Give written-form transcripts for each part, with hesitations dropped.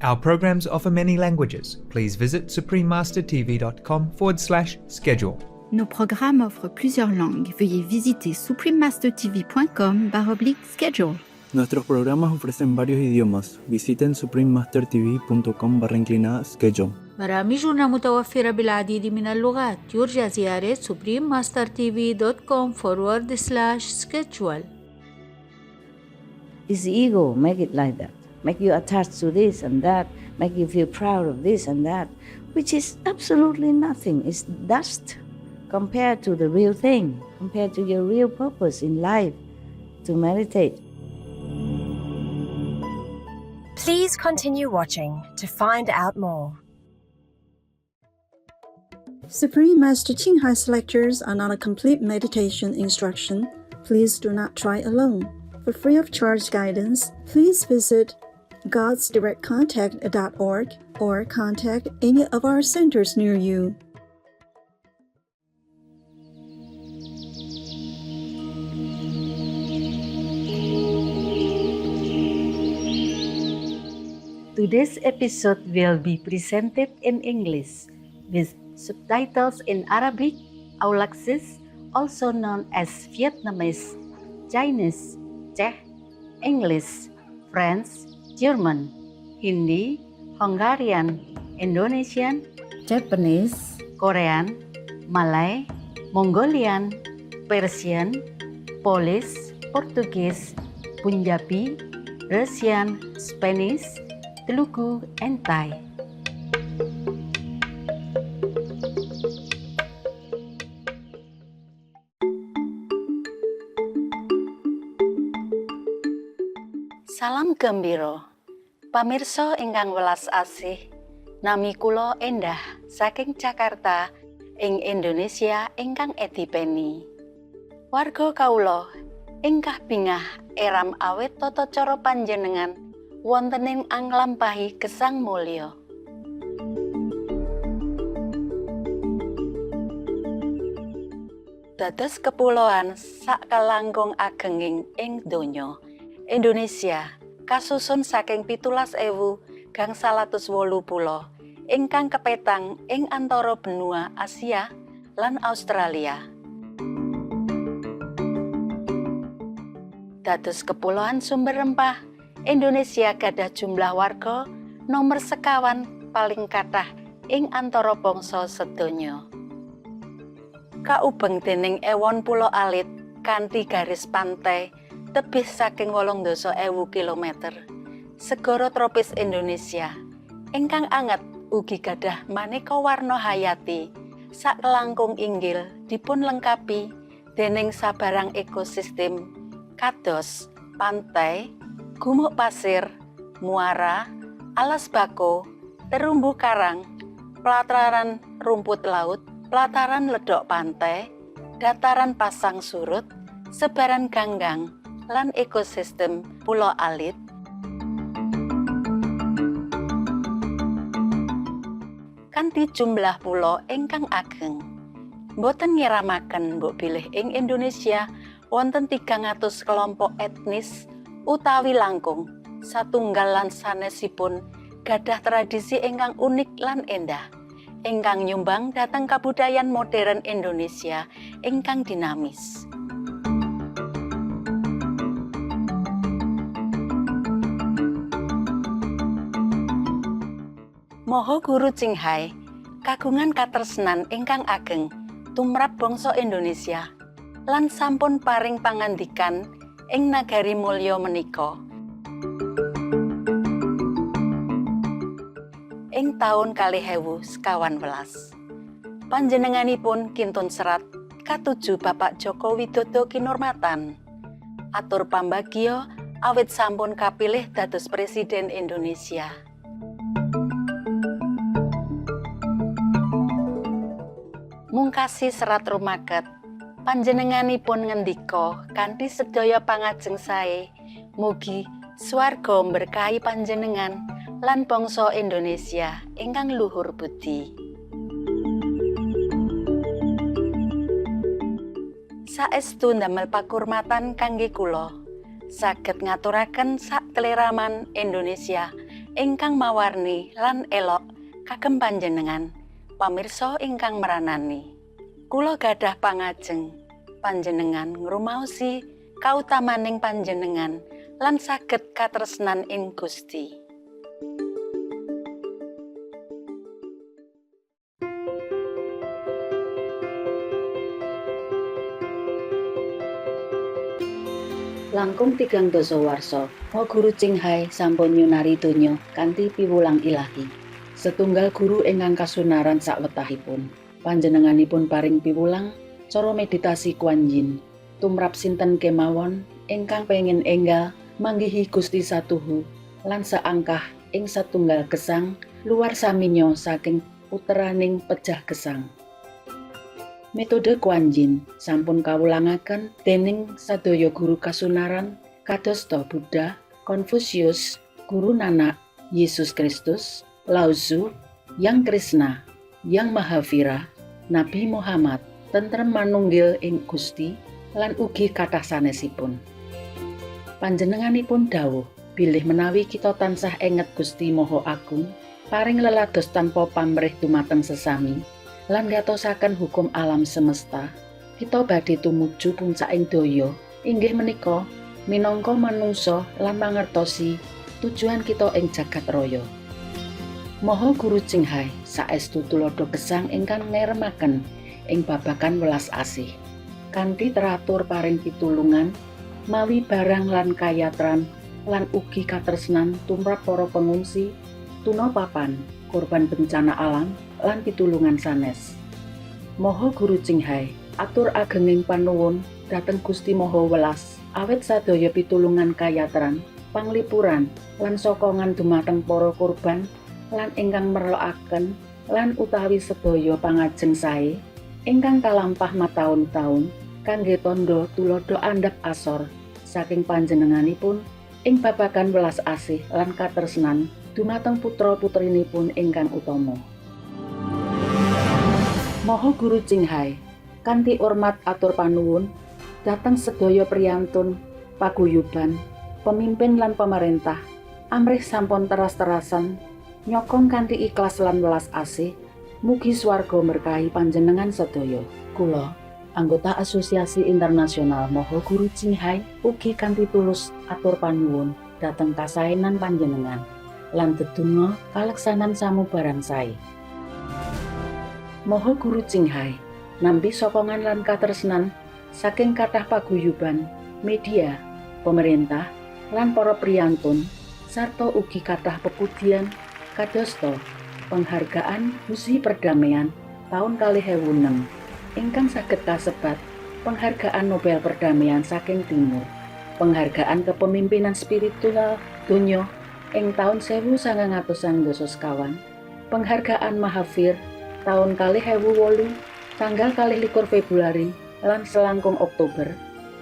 Our programs offer many languages. Please visit suprememastertv.com/schedule. Nos programmes offrent plusieurs langues. Veuillez visiter suprememastertv.com/schedule. Nuestros programas ofrecen varios idiomas. Visiten suprememastertv.com/schedule. برامجنا متوفرة بالعديد من اللغات. يرجى زيارة suprememastertv.com/schedule. It's the ego, make it like that. Make you attached to this and that, make you feel proud of this and that, which is absolutely nothing. It's dust compared to the real thing, compared to your real purpose in life, to meditate. Please continue watching to find out more. Supreme Master Ching Hai's lectures are not a complete meditation instruction. Please do not try alone. For free of charge guidance, please visit godsdirectcontact.org or contact any of our centers near you. Today's episode will be presented in English with subtitles in Arabic, Aulacese, also known as Vietnamese, Chinese, Czech, English, French, German, Hindi, Hungarian, Indonesian, Japanese, Korean, Malay, Mongolian, Persian, Polish, Portuguese, Punjabi, Russian, Spanish, Telugu, and Thai. Salam gembira, pamirsa ingkang welas asih, nami kula Endah saking Jakarta ing Indonesia ingkang edipeni. Warga kawula ingkang bingah eram awit tata cara panjenengan wonten ing anglampahi gesang mulya. Dados kepulauan sakalangkung agenging ing donya. Indonesia kasusun saking 17.000 gangsal atus 8 pulo ingkang kepetang ing antara benua Asia lan Australia. Dados kepulauan sumber rempah, Indonesia gadah jumlah warga nomor sekawan paling kathah ing antara bangsa sedonya. Kaubeng dening ewon pulo alit kanthi garis pantai tebih saking 8.000 kilometer. Segara tropis Indonesia ingkang anget ugi gadah maneka warna hayati sakelangkung inggil dipun lengkapi dening sabarang ekosistem kados pantai, gumuk pasir, muara, alas bako, terumbu karang, pelataran rumput laut, pelataran ledok pantai, dataran pasang surut, sebaran ganggang, lan ekosistem pulau alit. Kanthi jumlah pulau ingkang ageng. Boten ngiramaken mbok bilih ing Indonesia wonten 300 kelompok etnis utawi langkung, satunggal lan sanesipun gadah tradisi ingkang unik lan endah, ingkang nyumbang dhateng kabudayan modern Indonesia ingkang dinamis. Maha Guru Ching Hai kagungan katresnan ingkang ageng tumrap bangsa Indonesia lan sampun paring pangandikan ing nagari mulya menika. Ing taun 2011 panjenenganipun kintun serat katuju Bapak Joko Widodo kinurmatan. Atur pambagya awit sampun kapilih dados Presiden Indonesia. Mungkasi serat rumaket, panjenenganipun ngendika kanthi sedaya pangajeng sae, mugi swarga berkahi panjenengan lan bangsa Indonesia ingkang luhur budi. Saestu ndamel pakurmatan kangge kula, saged ngaturaken sakleraman Indonesia ingkang mawarni lan elok kagem panjenengan pamirsa ingkang meranani. Kula gadah pangajeng panjenengan ngrumaosi kautamaning panjenengan lan saged katresnan ing Gusti. Langkung 3 dasawarsa, Mo Guru Cinghai sampun nyunari donya kanthi piwulang ilahi. Setunggal guru ingkang kasunaran sawetahipun. Panjenenganipun paring piwulang cara meditasi Kuan Yin. Tumrap sinten kemawon ingkang pengin enggal manggihi Gusti Satuhu lan saangkah ing satunggal gesang luar saminyo saking puteraning pejah gesang. Metode Kuan Yin sampun kawulangaken dening sadaya guru kasunaran kadosta Buddha, Konfusius, Guru Nanak, Yesus Kristus, Lao Tzu, Yang Krishna, Yang Mahavira, Nabi Muhammad, tentrem manunggil ing Gusti lan ugi kathah sanesipun. Panjenenganipun dawuh, bilih menawi kita tansah enget Gusti Maha Agung, paring lelados tanpa pamrih dumateng sesami, lan ngatosaken hukum alam semesta, kita badhe tumuju puncaking daya, inggih menika minangka manungsa lan mangertosi tujuan kita ing jagat raya. Maha Guru Cinghai saestu tulodo gesang ingkang ngeremaken ing babagan welas asih, kanthi teratur paring pitulungan mawi barang lan kayatran lan ugi katresnan tumrap para pengungsi, tuna papan, korban bencana alam lan pitulungan sanes. Maha Guru Cinghai atur agenging panuwun dhateng Gusti Maha Welas awet sadaya pitulungan kayatran, panglipuran lan sokongan dumateng para korban lan ingkang merlokaken lan utawi sedaya pangajeng sae ingkang kalampah mataun-taun kangge tandha tulodo andhap asor saking panjenenganipun ing babagan welas asih lan katresnan dumateng putra-putrinipun ingkang utama. Maha Guru Cinghai kanthi hormat atur panuwun dhateng sedaya priyantun paguyuban, pemimpin lan pemerintah amrih sampun teras-terasan nyokong kanthi ikhlas lan welas asih, mugi swarga berkahi panjenengan sedaya. Kula anggota Asosiasi Internasional Maha Guru Cinghai ugi kanthi tulus atur panuwun dhateng kasaenan panjenengan lan dedonga kaleksanan samubarang sae. Maha Guru Cinghai nampi sokongan lan katresnan saking kathah paguyuban, media, pemerintah lan para priyantun sarta ugi kathah pepudian kadosta penghargaan Musi Perdamaian tahun 2006 ingkang saged kasebat penghargaan Nobel Perdamaian saking Timur, penghargaan kepemimpinan spiritual donya ing tahun 1990 sekawan, penghargaan Mahavir tahun 2008 tanggal 21 Februari lan selangkung Oktober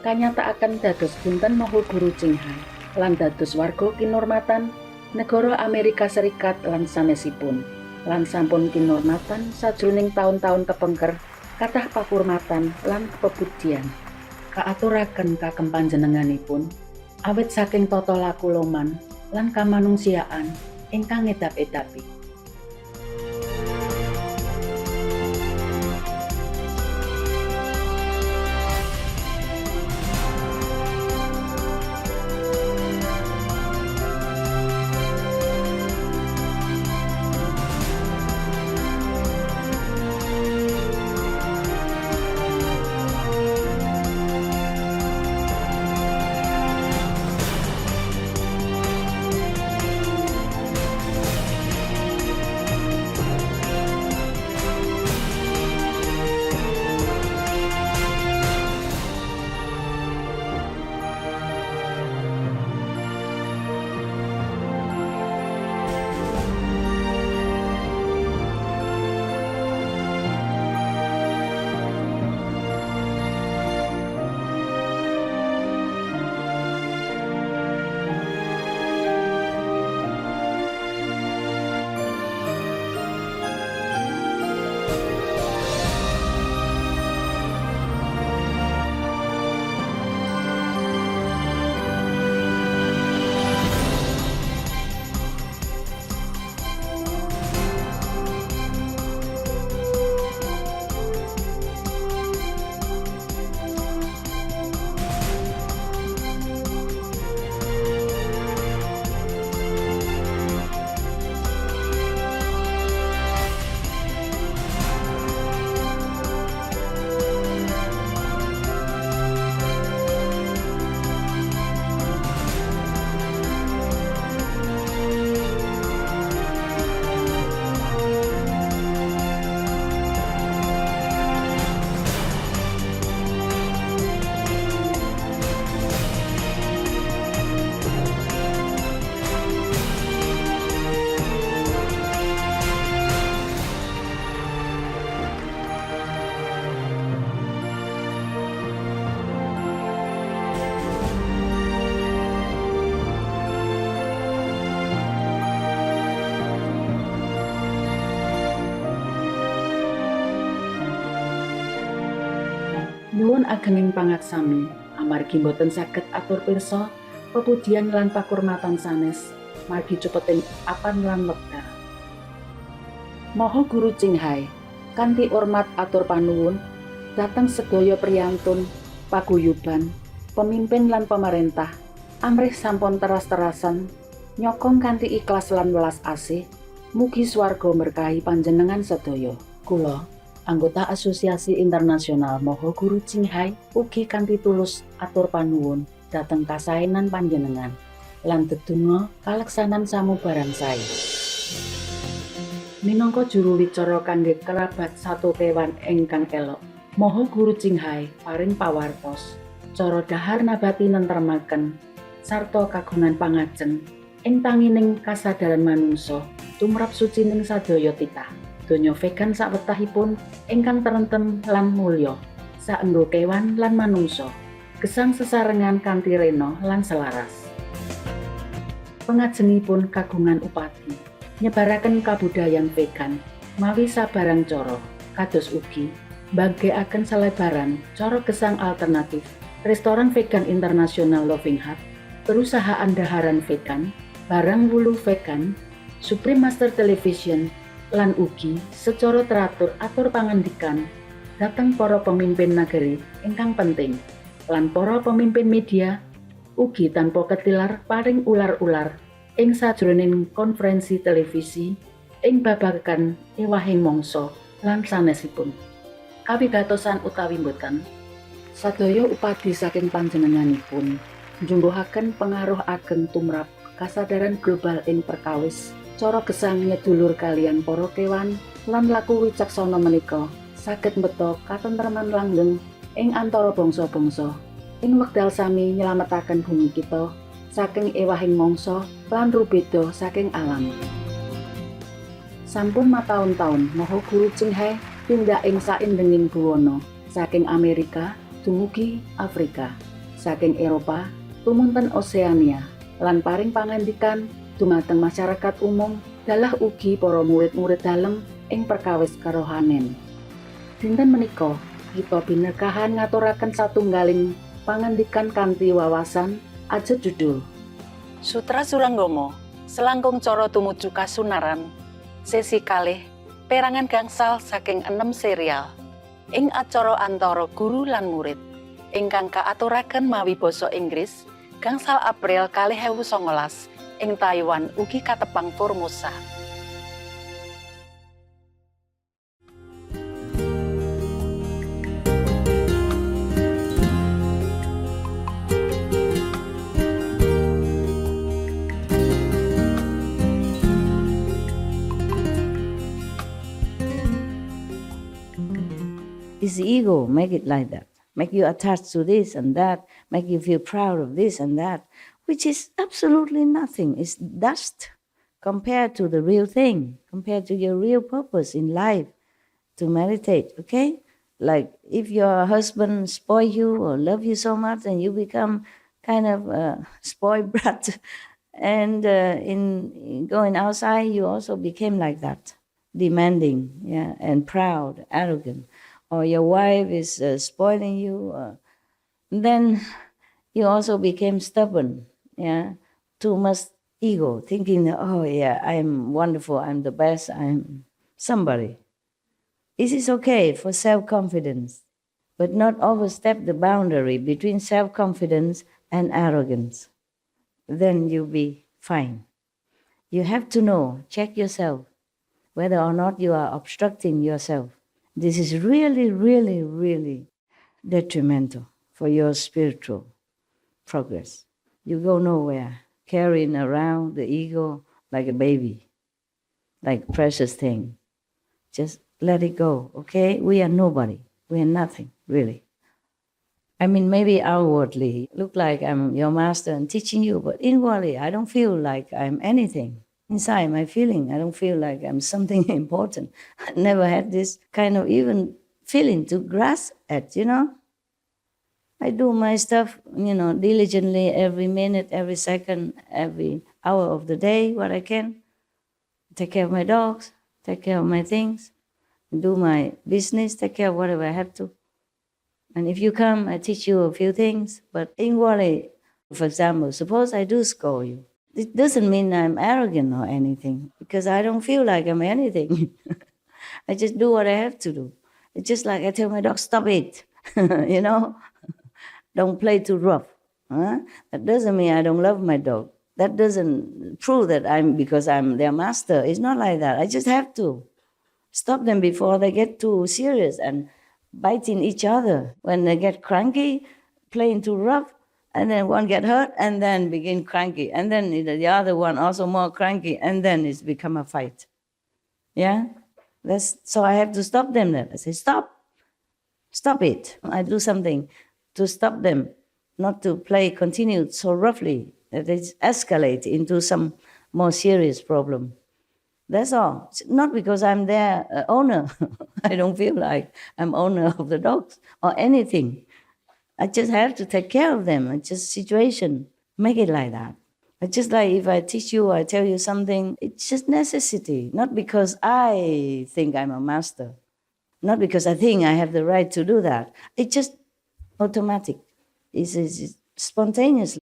kanyataaken dados Dinten Maha Guru Cinghai lan dados warga kinurmatan negara Amerika Serikat lan sanesipun lan sampun kinurmatan sajroning taun-taun kepengker kathah pakurmatan lan pepujian kaaturaken kagem panjenenganipun awit saking tata laku loman lan kamanungsiaan ingkang ngedap-edapi. Nyuwun agenging pangaksami amargi boten saged atur pirsa pepujian lan pakurmatan sanes margi cupeting apan lan wekdal. Maha Guru Cinghai kanthi hormat atur panuwun dhateng sedaya priyantun paguyuban pemimpin lan pemerintah amrih sampun teras-terasan nyokong kanthi ikhlas lan welas asih mugi swarga berkahi panjenengan sedaya. Kula anggota Asosiasi Internasional Maha Guru Cinghai ugi kanthi tulus atur panuwun dhateng kasaenan panjenengan lan dedonga kaleksanan samubarang sae. Minangka juru wicara kangge kerabat satu kewan ingkang elok, Maha Guru Cinghai paring pawartos cara dahar nabati nentremaken sarta kagungan pangajeng ing tangining kasadaran manungsa tumrap sucining sadaya titah. Donya vegan sawetahipun ingkang terentem lan mulya saenggo kewan lan manungsa gesang sesarengan kanthi rena lan selaras. Pengajengipun kagungan upati nyebaraken kabudayan vegan mawi sabarang cara kados ugi mbanggeaken selebaran cara gesang alternatif restoran vegan internasional Loving Heart, perusahaan daharan vegan, barang wulu vegan, Supreme Master Television lan ugi secara teratur atur pangandikan dhateng para pemimpin nagari ingkang penting lan para pemimpin media ugi tanpa ketilar paring ular-ular ing sajroning konferensi televisi ing babagan ewahing mangsa lan sanesipun. Kawigatosan utawi mboten sadaya upadi saking panjenenganipun njungguhaken pengaruh ageng tumrap kasadaran global ing perkawis cara gesang nyedulur kalian para kewan lan laku wicaksana menika saged mbeta katentreman langgeng ing antara bangsa-bangsa ing wekdal sami nyelametaken bumi kita saking ewahing mangsa lan rubeda saking alam. Sampun mataun-taun Maha Guru Cinghai tindak ing saindenging buwana saking Amerika dumugi Afrika, saking Eropa tumunten Oseania lan paring pangandikan dumateng masyarakat umum dalah ugi para murid-murid dalem ing perkawis karohanen. Dinten menika kita binerkahan ngaturaken satunggaling pangandikan kanthi wawasan ajet judul Sutra Surangama selangkung cara tumuju kasunaran sesi kalih perangan gangsal saking 6 serial ing acara antara guru lan murid ingkang kaaturaken mawi basa Inggris gangsal April 2019 ing Taiwan ugi katepang Formosa. It's the ego, make it like that. Make you attached to this and that, make you feel proud of this and that, which is absolutely nothing. It's dust compared to the real thing, compared to your real purpose in life, to meditate, okay? Like if your husband spoil you or love you so much and you become kind of a spoiled brat, and in going outside you also became like that, demanding, yeah, and proud, arrogant. Or your wife is spoiling you, then you also became stubborn, yeah, too much ego, thinking that, oh yeah, I'm wonderful, I'm the best, I'm somebody. It is okay for self-confidence, but not overstep the boundary between self-confidence and arrogance. Then you'll be fine. You have to know, check yourself, whether or not you are obstructing yourself. This is really, really, really detrimental for your spiritual progress. You go nowhere, carrying around the ego like a baby, like precious thing. Just let it go, okay? We are nobody. We are nothing, really. I mean, maybe outwardly, look like I'm your master and teaching you, but inwardly, I don't feel like I'm anything. Inside my feeling, I don't feel like I'm something important. I never had this kind of even feeling to grasp at, you know? I do my stuff, you know, diligently every minute, every second, every hour of the day, what I can. Take care of my dogs, take care of my things, do my business, take care of whatever I have to. And if you come, I teach you a few things. But inwardly, for example, suppose I do scold you. It doesn't mean I'm arrogant or anything, because I don't feel like I'm anything. I just do what I have to do. It's just like I tell my dog, stop it, you know? Don't play too rough. Huh? That doesn't mean I don't love my dog. That doesn't prove that because I'm their master. It's not like that. I just have to stop them before they get too serious and biting each other. When they get cranky, playing too rough, and then one get hurt, and then begin cranky, and then the other one also more cranky, and then it's become a fight. Yeah? So I have to stop them then. I say, stop it. I do something to stop them, not to continue so roughly that they escalate into some more serious problem. That's all. It's not because I'm their owner. I don't feel like I'm owner of the dogs or anything. I just have to take care of them. It's just situation. Make it like that. It's just like if I teach you, I tell you something, it's just necessity. Not because I think I'm a master. Not because I think I have the right to do that. It's just automatic. It's spontaneously.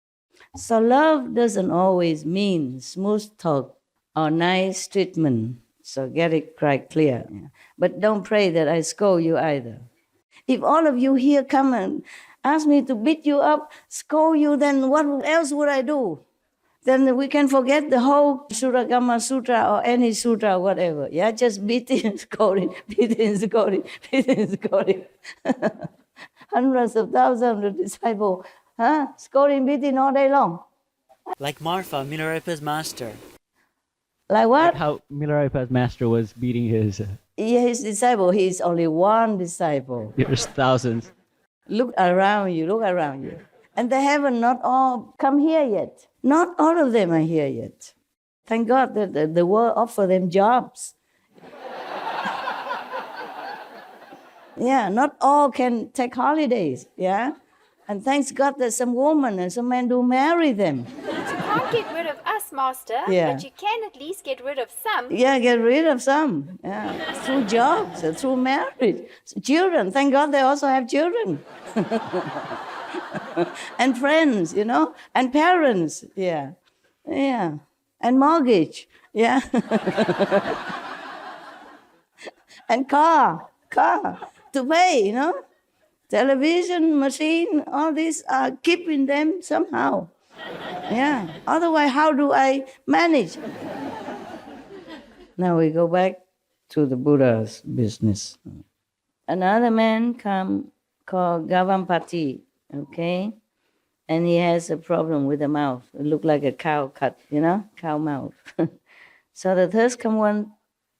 So love doesn't always mean smooth talk or nice treatment. So get it quite clear. Yeah. But don't pray that I scold you either. If all of you here come and ask me to beat you up, scold you, then what else would I do? Then we can forget the whole Surangama Sutra or any sutra, whatever. Yeah, just beating, scolding, beating, scolding, beating, scolding. Hundreds of thousands of disciples, scolding, beating all day long. Like Marfa, Milarepa's master. Like what? Like how Milarepa's master was beating his... His disciple. He is only one disciple. There's thousands. Look around you. And they haven't not all come here yet. Not all of them are here yet. Thank God that the world offer them jobs. Yeah, not all can take holidays, yeah? And thanks God that some women and some men do marry them. You can't get rid of us, Master, Yeah. but you can at least get rid of some. Yeah, get rid of some. Yeah, through jobs, through marriage. Children, thank God they also have children. And friends, and parents, yeah. And mortgage, yeah. And car to pay, Television, machine, all these are keeping them somehow. Yeah, otherwise how do I manage? Now we go back to the Buddha's business. Another man come called Gavampati, okay? And he has a problem with the mouth. It looked like a cow cut, cow mouth. So the third come one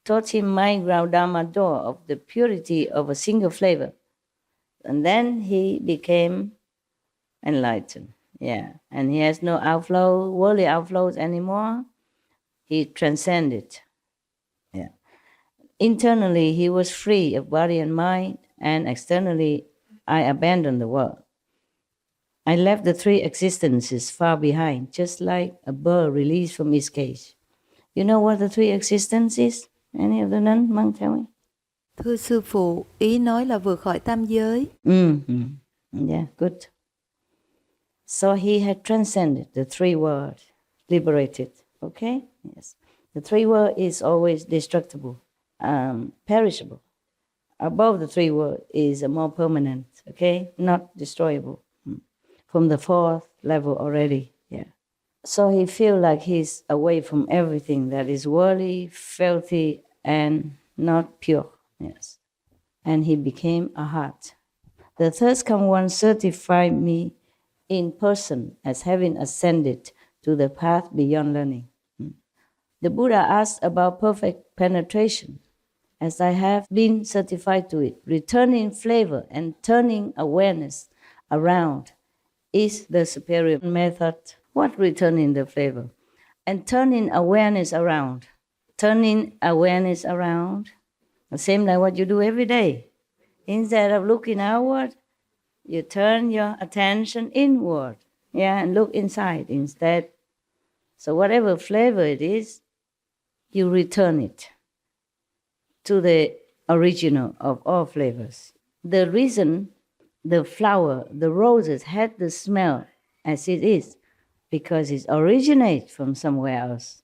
taught him mind ground Dharma door of the purity of a single flavor. And then he became enlightened. Yeah, and he has no worldly outflows anymore. He transcended. Yeah. Internally, he was free of body and mind, and externally, I abandoned the world. I left the three existences far behind, just like a bird released from its cage. You know what the three existences is? Any of the nuns, monk, tell me? Thưa sư phụ, ý nói là vượt khỏi tam giới. Yeah, good. So he had transcended the three worlds, liberated. Okay? Yes. The three worlds is always destructible, perishable. Above the three worlds is a more permanent, okay? Not destroyable. From the fourth level already, yeah. So he feel like he's away from everything that is worldly, filthy, and not pure. Yes. And he became a heart. The third come one certified me in person as having ascended to the path beyond learning. The Buddha asked about perfect penetration, as I have been certified to it. Returning flavor and turning awareness around is the superior method. What returning the flavor? And turning awareness around. Turning awareness around. The same like what you do every day. Instead of looking outward, you turn your attention inward, and look inside instead. So whatever flavor it is, you return it to the original of all flavors. The reason the flower, the roses had the smell as it is because it originates from somewhere else.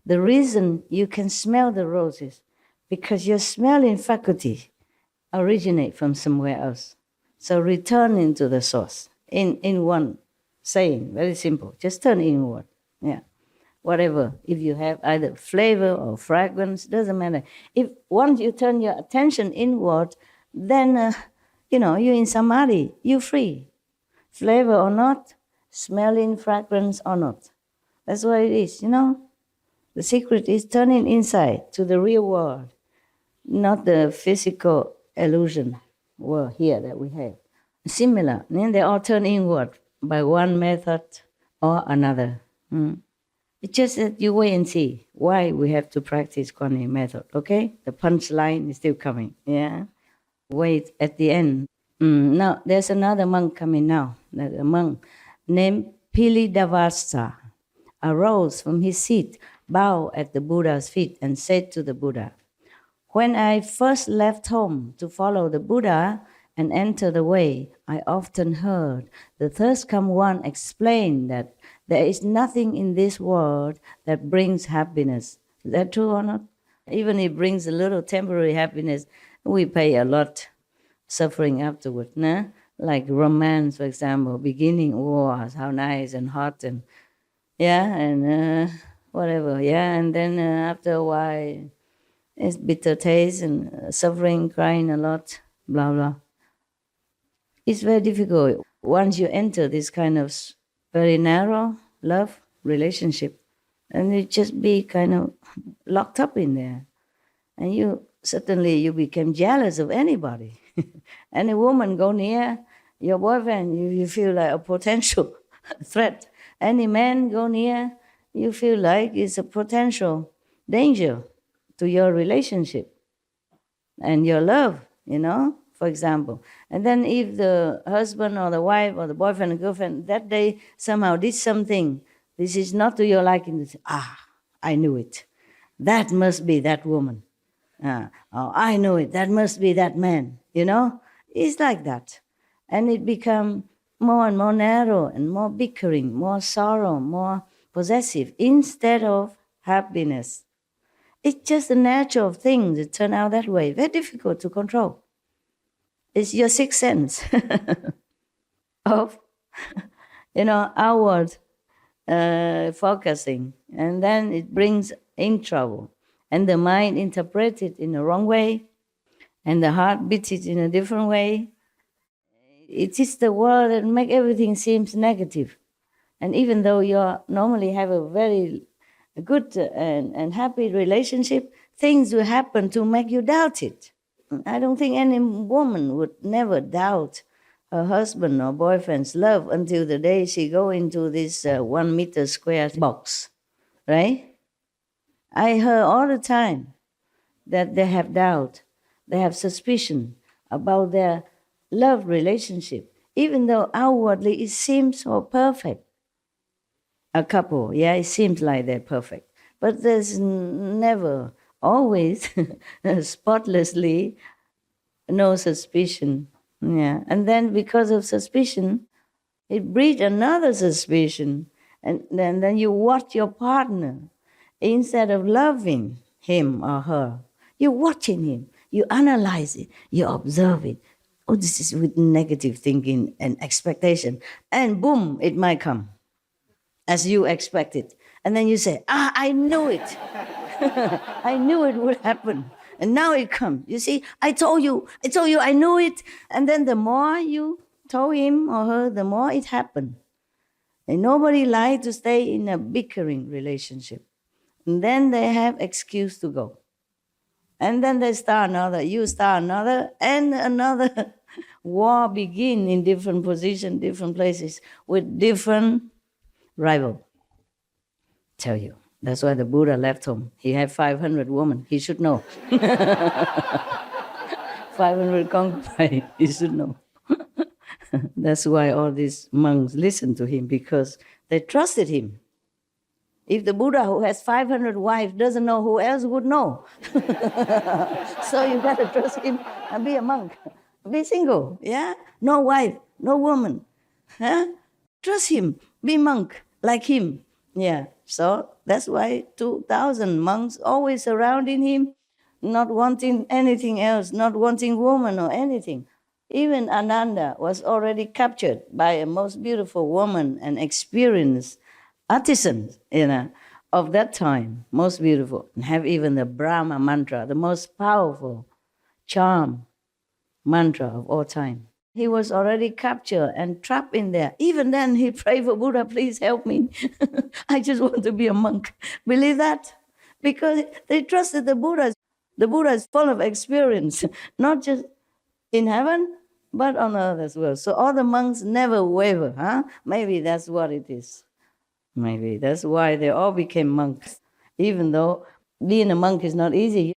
The reason you can smell the roses because your smelling faculty originate from somewhere else. So return into the source in one saying, very simple. Just turn inward. Yeah. Whatever. If you have either flavor or fragrance, doesn't matter. If once you turn your attention inward, then you're in samadhi. You're free. Flavor or not, smelling fragrance or not. That's what it is. The secret is turning inside to the real world, not the physical illusion world here that we have. Similar, then they all turn inward by one method or another. It's just that you wait and see why we have to practice Kuan Yin method, okay? The punchline is still coming, yeah? Wait at the end. Now, there's another monk coming now. A monk named Pilidavasa arose from his seat, bowed at the Buddha's feet, and said to the Buddha, "When I first left home to follow the Buddha and enter the way, I often heard the thirst come one explain that there is nothing in this world that brings happiness." Is that true or not? Even if it brings a little temporary happiness, we pay a lot suffering afterward. Nah? Like romance, for example, beginning, how nice and hot and whatever, and then after a while, it's bitter taste and suffering, crying a lot, blah, blah. It's very difficult. Once you enter this kind of very narrow love relationship, and you just be kind of locked up in there. And you become jealous of anybody. Any woman go near your boyfriend, you feel like a potential threat. Any man go near, you feel like it's a potential danger to your relationship and your love, for example. And then if the husband or the wife or the boyfriend or girlfriend that day somehow did something, this is not to your liking, you say, I knew it. That must be that woman. I know it. That must be that man. It's like that. And it becomes more and more narrow and more bickering, more sorrow, more possessive instead of happiness. It's just the nature of things that turn out that way. Very difficult to control. It's your sixth sense of, outward focusing. And then it brings in trouble. And the mind interprets it in the wrong way. And the heart beats it in a different way. It is the world that makes everything seems negative. And even though you normally have a very good and happy relationship, things will happen to make you doubt it. I don't think any woman would never doubt her husband or boyfriend's love until the day she go into this 1 meter square box, right? I heard all the time that they have doubt, they have suspicion about their love relationship, even though outwardly it seems so perfect. A couple, it seems like they're perfect. But there's never, always, spotlessly, no suspicion. And then because of suspicion, it breeds another suspicion. And then you watch your partner. Instead of loving him or her, you're watching him. You analyze it. You observe it. Oh, this is with negative thinking and expectation. And boom, it might come as you expected. And then you say, I knew it. I knew it would happen. And now it comes. You see, I told you, I knew it. And then the more you told him or her, the more it happened. And nobody likes to stay in a bickering relationship. And then they have excuse to go. And then they start another, you start another, and another war begin in different positions, different places, with different rival. Tell you. That's why the Buddha left home. He had 500 women. He should know. 500 concubines. He should know. That's why all these monks listened to him, because they trusted him. If the Buddha, who has 500 wives, doesn't know, who else would know? So you better trust him and be a monk. Be single, yeah? No wife, no woman. Huh? Trust him. Be monk like him. Yeah. So that's why 2,000 monks always surrounding him, not wanting anything else, not wanting woman or anything. Even Ananda was already captured by a most beautiful woman and experienced artisan, of that time, most beautiful, and have even the Brahma mantra, the most powerful charm mantra of all time. He was already captured and trapped in there. Even then, he prayed for Buddha, please help me. I just want to be a monk. Believe that? Because they trusted the Buddha. The Buddha is full of experience, not just in heaven, but on earth as well. So all the monks never waver, huh? Maybe that's what it is. Maybe that's why they all became monks. Even though being a monk is not easy.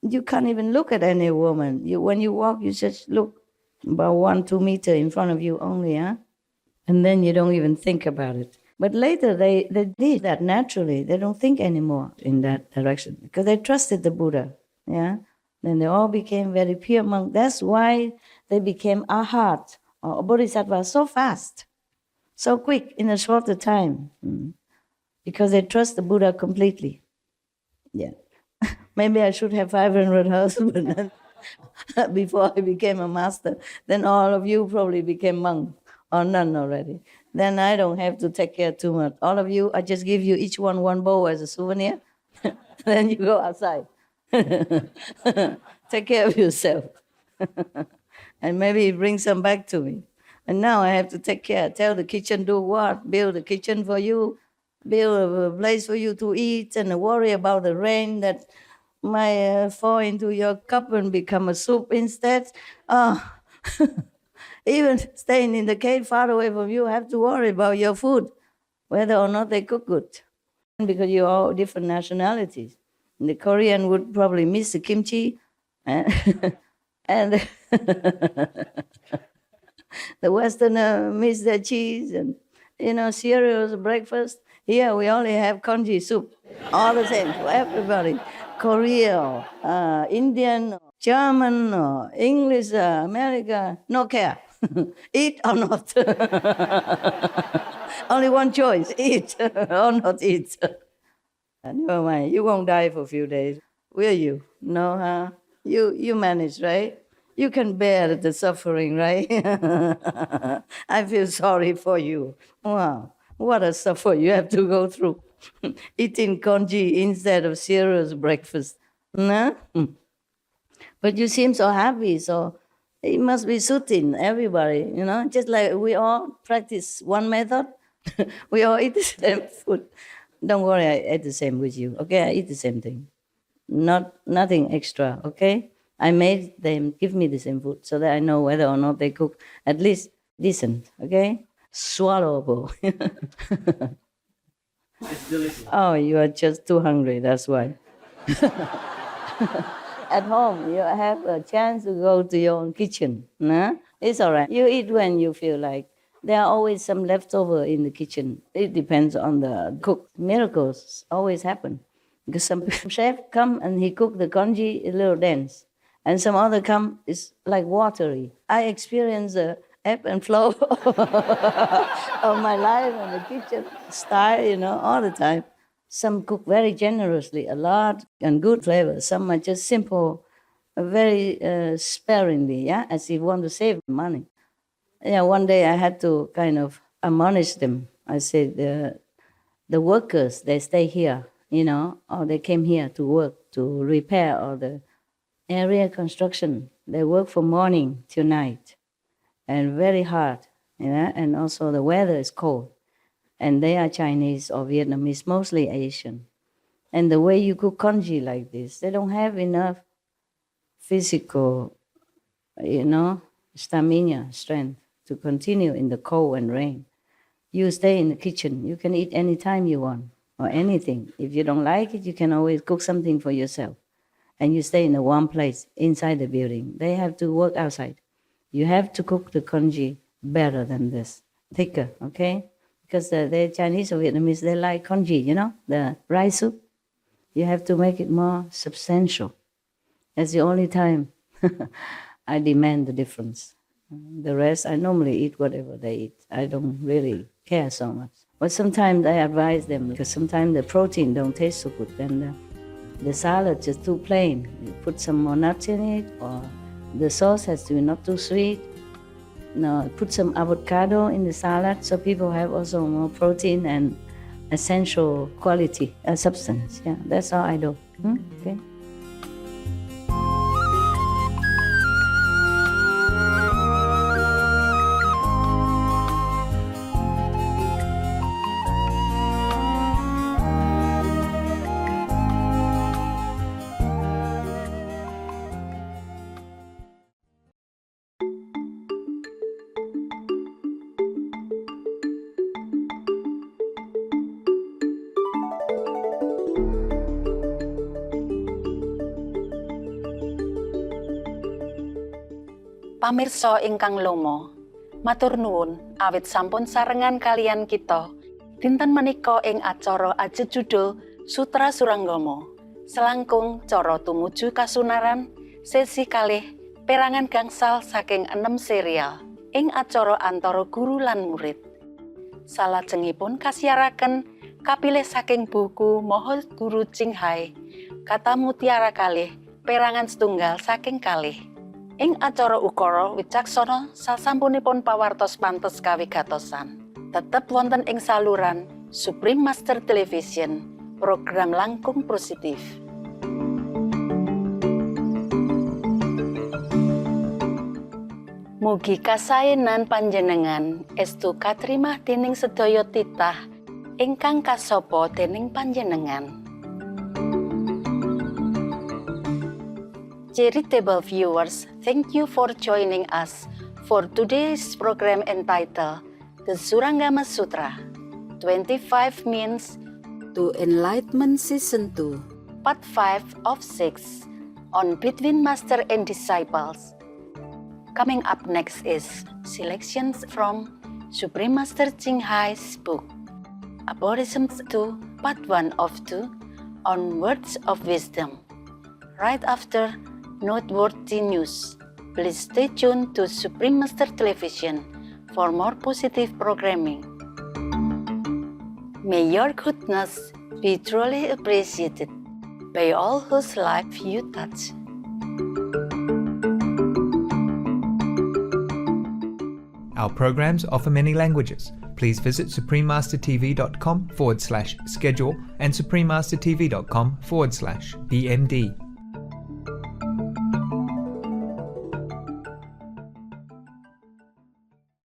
You can't even look at any woman. When you walk, you just look about 1-2 meters in front of you only, huh? And then you don't even think about it. But later they did that naturally. They don't think anymore in that direction because they trusted the Buddha, yeah? Then they all became very pure monks. That's why they became arhat or bodhisattva so fast, so quick in a shorter time, because they trust the Buddha completely. Yeah. Maybe I should have 500 husbands before I became a master. Then all of you probably became monk or nun already. Then I don't have to take care too much. All of you, I just give you each one bowl as a souvenir. Then you go outside. Take care of yourself. And maybe bring some back to me. And now I have to take care. Tell the kitchen do what? Build a kitchen for you. Build a place for you to eat and worry about the rain that might fall into your cup and become a soup instead. Even staying in the cave far away from you, have to worry about your food, whether or not they cook good. Because you're all different nationalities. And the Korean would probably miss the kimchi, and the Westerner miss their cheese and, cereals, breakfast. Here we only have congee soup, all the same for everybody. Korea, Indian, German, English, America, no care. Eat or not. Only one choice, eat or not eat. Never mind, you won't die for a few days, will you? No, huh? You manage, right? You can bear the suffering, right? I feel sorry for you. Wow, what a suffer you have to go through. Eating congee instead of serious breakfast. No? But you seem so happy, so it must be suiting everybody, just like we all practice one method. We all eat the same food. Don't worry, I eat the same with you, okay? I eat the same thing. Nothing extra, okay? I made them give me the same food so that I know whether or not they cook at least decent, okay? Swallowable. It's delicious. Oh, you are just too hungry, that's why. At home, you have a chance to go to your own kitchen. Nah? It's all right. You eat when you feel like. There are always some leftover in the kitchen. It depends on the cook. Miracles always happen. Because some chef come and he cook the congee a little dense. And some other come, it's like watery. I experience the ebb and flow of my life in the kitchen style, all the time. Some cook very generously, a lot, and good flavor. Some are just simple, very sparingly, as if want to save money. Yeah, one day I had to kind of admonish them. I said, the workers, they stay here, or they came here to work, to repair all the area construction. They work from morning till night and very hard, and also the weather is cold. And they are Chinese or Vietnamese, mostly Asian. And the way you cook congee like this, they don't have enough physical, stamina, strength to continue in the cold and rain. You stay in the kitchen. You can eat any time you want or anything. If you don't like it, you can always cook something for yourself. And you stay in a warm place inside the building. They have to work outside. You have to cook the congee better than this, thicker, okay? Because the Chinese or Vietnamese, they like congee, the rice soup. You have to make it more substantial. That's the only time I demand the difference. The rest, I normally eat whatever they eat. I don't really care so much. But sometimes I advise them because sometimes the protein don't taste so good. Then the salad just too plain. You put some more nuts in it, or the sauce has to be not too sweet. No, put some avocado in the salad so people have also more protein and essential quality, substance. Yeah, that's how I do. Okay. Pamirsa ingkang lomo, matur nuwun awit sampun sarengan kalian kita dinten menika ing acara ajejudul Sutra Surangama. Selangkung cara tumuju kasunaran sesi kalih perangan gangsal saking 6 serial ing acara antara guru lan murid. Salajengipun kasiaraken kapilih saking buku Moho Guru Cinghai kata mutiara kalih perangan setunggal saking kalih. Ing acara ukara wicaksana sasampunipun pawartos pantes kawigatosan. Tetep wonten ing saluran Supreme Master Television, program langkung positif. Mugi kasaenan panjenengan estu katrimah dening sedaya titah ingkang kasapa dening panjenengan. Charitable viewers, thank you for joining us for today's program entitled The Surangama Sutra, 25 Means to Enlightenment Season 2, Part 5 of 6 on Between Master and Disciples. Coming up next is selections from Supreme Master Cinghai's book, Aphorisms 2, Part 1 of 2 on Words of Wisdom. Right after noteworthy news, please stay tuned to Supreme Master Television for more positive programming. May your goodness be truly appreciated by all whose life you touch. Our programs offer many languages. Please visit suprememastertv.com/schedule and suprememastertv.com/BMD.